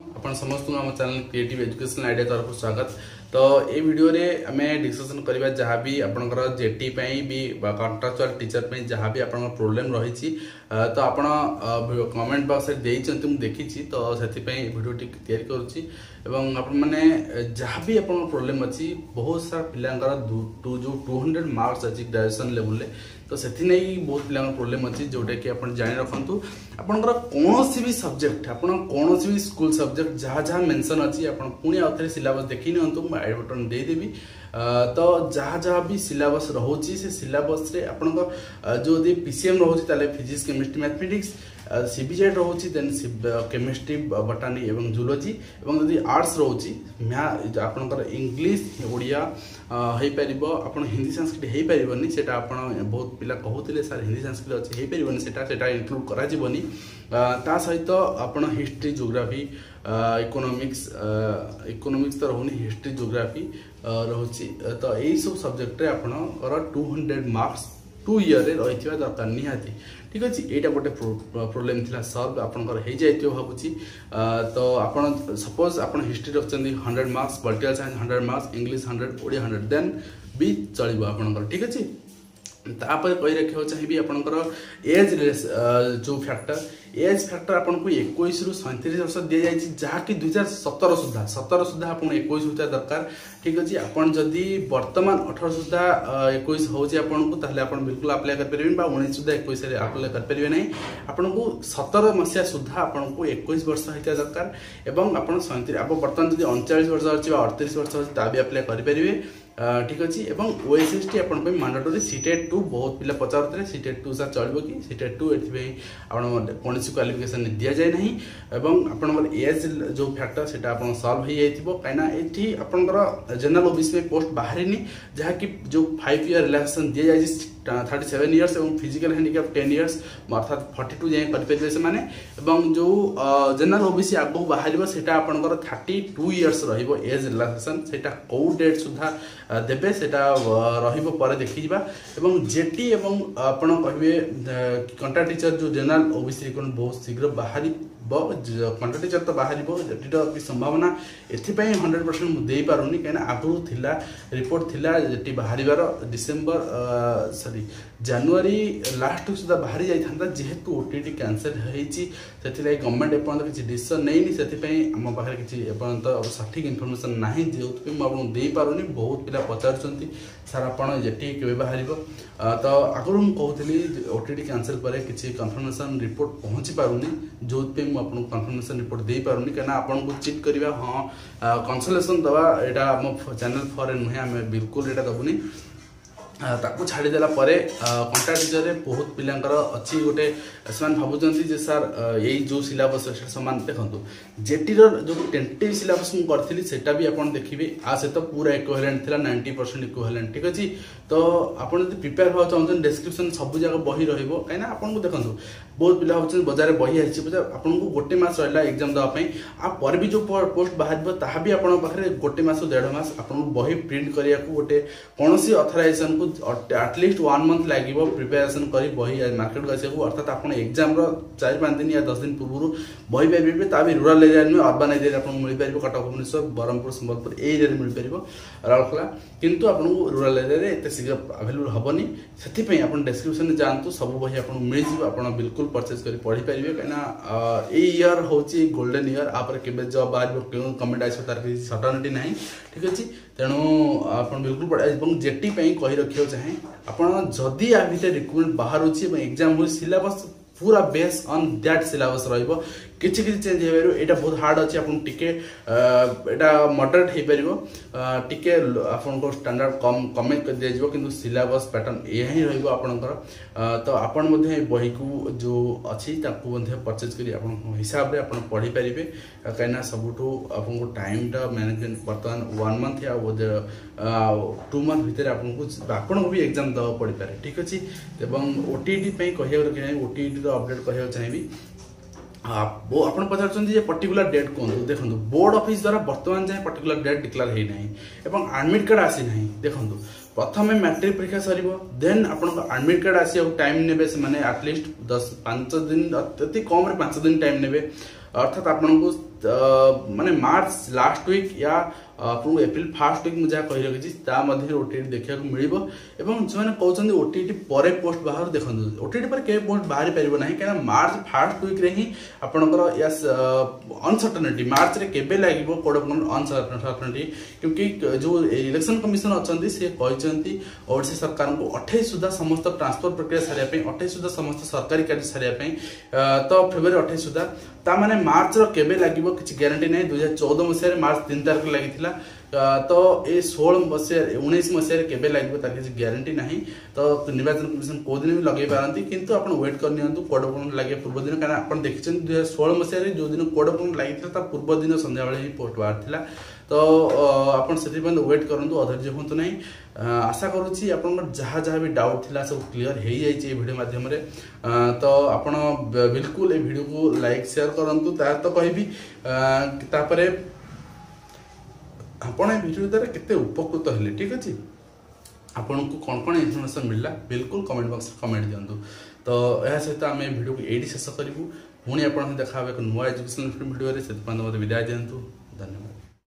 अपन समस्त आम channel creative education idea तरफ स्वागत। तो ये वीडियो रे आमे डिस्कशन करबा जहाँ भी आपनकर जेटी पई भी कॉन्ट्रैक्चुअल टीचर पई जहाँ भी आपनकर प्रॉब्लम रही छी तो आपण कमेंट बॉक्स रे देई चंती मु देखि छी। तो सेति पई वीडियो टी तैयारी करूची एवं आपण माने जहाँ भी आपन प्रॉब्लम अछि बहुत सारा पिलांकर जो 200 मार्क्स अछि ग्रेजुएशन लेवल ले तो सेति नै बहुत पिलांकर प्रॉब्लम अछि जोटा कि आपण जानि रखंतु आपनकर कोनोसी भी सब्जेक्ट आपण कोनोसी भी स्कूल सब्जेक्ट जहाँ जहाँ मेंशन अछि आपण पुणी आउथरे सिलेबस देखि नियंतु आई बटन दे देबी। तो जहाँ जहाँ भी सिलेबस रहुची से सिलेबस रे आपनकर जो दे पीसीएम रहुची ताले फिजिक्स केमिस्ट्री मैथमेटिक्स सीबीजेड रहुची देन केमिस्ट्री बॉटनी एवं जूलॉजी एवं यदि आर्ट्स रहुची आपनकर इंग्लिश ओडिया हेई परिबो आपण हिंदी संस्कृत हेई परिबोनी सेटा आपण बहुत पिला कहउतिले सर हिंदी संस्कृत अछि हेई परिबोनी सेटा इंक्लूड करा जिवोनी ता सहित आपण हिस्ट्री ज्योग्राफी इकोनॉमिक्स तो रहउनी हिस्ट्री ज्योग्राफी रहुची। तो एई सब सब्जेक्ट रे आपनकर 200 मार्क्स 2 ईयर रे रहिथिबा दरकार निहाती। ठीक अछि एटा गोटे प्रॉब्लम थिला सॉल्व आपनकर हे जाइतियो भाबुची। तो आपण सपोज आपण हिस्ट्री रखचंदी 100 marks political science 100 marks English 100 Odia 100 then भी चलिबो आपनकर। ठीक अछि तापर कहि रखियो चाहिबी आपनकर एज जो फैक्टर आपन को 21 रु 37 वर्ष दिया जाय छी जहा कि 2017 सुधा आपन 21 होता दरकार। ठीक अछि आपन जदी वर्तमान 18 सुधा 21 हो जे आपन को ताहले आपन बिल्कुल अप्लाई कर परिबेन बा 19 सुधा 21 रे अप्लाई कर परिबे नै आपन को 17 मसिया सुधा आपन को 21 वर्ष होता दरकार एवं आपन 37 अब वर्तमान जदी 39 वर्ष अछि बा 38 वर्ष अछि ता भी अप्लाई कर परिबे। ठीक अच्छे एवं ओएसएसटी आपण मांडेटरी सीटेट 2 बहुत पिला पचारते सीटेट 2 सर चलो कि सीटेट 2 कौन क्वालिफिकेशन दिया जाए नहीं एवं आपण एज जो फैक्टर से सॉल्व हो जाइथिबो काइना एठी आपनकर जनरल ओबीसी में पोस्ट बाहरिनी जहाँ कि जो 5 ईयर रिलैक्सेशन दिया जाए 37 इयर्स एवं फिजिकल हैंडिकैप 10 इयर्स अर्थात 42 जाए कर से माने एवं जो जनरल ओबीसी आगो बाहर सेटा आपनकर 32 इयर्स रहिबो एज रिलैक्सेशन सेटा को डेट सुधा देबे सेटा रहिबो पर देखि जिबा एवं जेटी एवं आपण कहबे कंट्रा टीचर जो जनरल ओबीसी कोन बहुत शीघ्र बाहरी कंट्रा टीचर तो बाहर जेटीर की संभावना एथिपाई 100% मु देई पारुनी कहना आगु थिला रिपोर्ट थिला जेटी बाहरिबार डिसेंबर सॉरी जनवरी लास्ट सुधा बाहरी जाई थांता जेहेतु ओटीटी कैंसिल हेची सेथिलाई गवर्नमेंट एपन किछि डिसीजन नेइनी सेथिपाई हम पाखरे किछि एपन तो सठिक इन्फॉर्मेशन नाही जेउतपे मु आपन देई पारुनी बहुत पिला पचारचंती सर आपण जेटी केबे बाहरिबो तो आगु हम कहउतली ओटीटी कैंसिल परे किछि कंफर्मेशन रिपोर्ट पहुंची पारुनी जोतपे मु आपन कंफर्मेशन रिपोर्ट देई पारुनी कहना आपन को चेक करबा हां कंसलेशन दवा एटा हम चैनल फॉर नुहे हम बिल्कुल एटा दबुनी ताकू छाड़ी देला परे कंट्रा टीचर रे बहुत पिलांकर अछि गोटे समान भाबुचंती जे सर यही जो सिलेबस समान देखंतु जेटी रो जो टेंटेटिव सिलेबस मु करथिली सेटा भी आपण देखिबे आ से तो पूरा इक्विवेलेंट थिला 90% इक्विवेलेंट। ठीक अछि तो आपण जदी प्रिपेयर हो चाहन डिस्क्रिप्शन सब जगह बही रहइबो काइना आपण को देखंतु बहुत पिला होचन बाजार बही आछि आपण को गोटे मास रहला एग्जाम दवा पई आ पर भी जो पोस्ट बाहरबो ताहा भी आपण पाखरे गोटे मास 1.5 मास आपण बही प्रिंट करिया को गोटे कोनोसी ऑथराइजेशन को एटलिस्ट 1 मंथ लागिबो प्रिपरेशन करी बही मार्केट को आसे अर्थात आपण एग्जाम रो 4-5 दिन या 10 दिन पूर्व बही पाइबे ता भी रूरल एरिया में अर्बन एरिया आपण मिल परिबो कटक भुवनेश्वर बरहमपुर संबलपुर ए एरिया मिल परिबो राउरकेला किंतु आपण रूरल एरिया रे एते शीघ्र अवेलेबल हबनी सेति पई आपण डिस्क्रिप्शन में जानतु सब बही आपण मिल जिवो आपण बिल्कुल परचेज करी पढ़ी परिबे काना ए ईयर होची गोल्डन ईयर आपर केबे जॉब बाजबो केउ कमेंट आइसो तार कि सर्टेनिटी नाही। ठीक अछि तेणु आपण बिल्कुल पढ़ा एवं जेटी पई कहि रखियो चाहे आपण जदी आ भीतर रिक्रूटमेंट बाहर होची एवं एग्जाम हो सिलेबस पूरा बेस ऑन दैट सिलेबस रहइबो किछि किछि चेंज हे परबो एटा बहुत हार्ड अछि आपण टिके एटा मॉडरेट हे परबो टिके आपण को स्टैंडर्ड कम कमेंट कर दिया जिवो किंतु सिलेबस पैटर्न यही रहइबो आपनकर। तो आपण मध्ये बही को जो अछि ताकू मध्ये परचेज करी आपण हिसाब रे आपण पढ़ी परिबे काइना सबुठो आपण को टाइम टा मैनेजमेंट वर्तमान 1 मंथ या 2 मंथ भीतर आपण को भी एग्जाम दवा पड़ी पारे। ठीक अछि एवं ओटीटी पई कहियो रे ओटीटी रो अपडेट कहियो चाहिबी वो आपण पचारचंदी जे पर्टिकुलर डेट कोन देखंतु बोर्ड ऑफिस द्वारा वर्तमान जाय पर्टिकुलर डेट डिक्लेयर हे नाही एवं एडमिट कार्ड आसी नाही। देखंतु प्रथम मैट्रिक परीक्षा सरिबो देन आपण एडमिट कार्ड आसी टाइम नेबे से माने एटलीस्ट 5 दिन अति कम रे 5 दिन टाइम नेबे अर्थात आपण को माने मार्च लास्ट वीक या आपको एप्रिल फर्स्ट वीक मुझे कही रखी ओटीटी देखा मिल एवं जो कहते ओटीटी पर पोस्ट बाहर देखो ओटीटी पर के पोस्ट बाहरी पार ना कहीं मार्च फर्स्ट वीक रे ही आपंकर अनसर्टनिटी मार्च रे केबे लगे कोड ऑफ अनसर्टनिटी क्योंकि जो इलेक्शन कमिशन अच्छा सी कहते ओडिशा सरकार को 28 सुधा समस्त ट्रांसफर प्रक्रिया सारे 28 सुधा समस्त सरकारी कार्य सारे तो फेब्रुआरी 28 सुधा ताने मार्च केबे लगे किसी ग्यारंटी ना 2014 मसीह मार्च 3 तारीख लगी तो ये 16 मसीह 19 मसीह केबे लगे तार किसी ग्यारंटी ना तो निर्वाचन कमिशन कौ दिन भी लगे पारती किंतु आप वेट कर कोड ऑफ कंडक्ट लगे पूर्व दिन कहीं आप देखिए 2016 मसीह जो दिन कोड ऑफ कंडक्ट लगी पूर्व दिन संध्या बेले ही पोस्ट बाहर तो आप वेट करूँ अधैर्य हूँ ना आशा करुँची आप जहाँ जहाँ भी डाउट थिला सब क्लीयर हो जाए वीडियो माध्यम तो आपण बिल्कुल ये वीडियो को लाइक शेयर करूँ तो कहबी तापर आपण वीडियो द्वारा केते उपकृत हेले ठीक अच्छे आपन को कौन कौन इनफॉरमेशन मिलला बिल्कुल कमेंट बॉक्स कमेंट दिंतु तो यह सहित आम वीडियो को ये शेष करूँ पुणी आप देखा एक नुआ एजुकेशनल वीडियो से विदाय दिंतु धन्यवाद।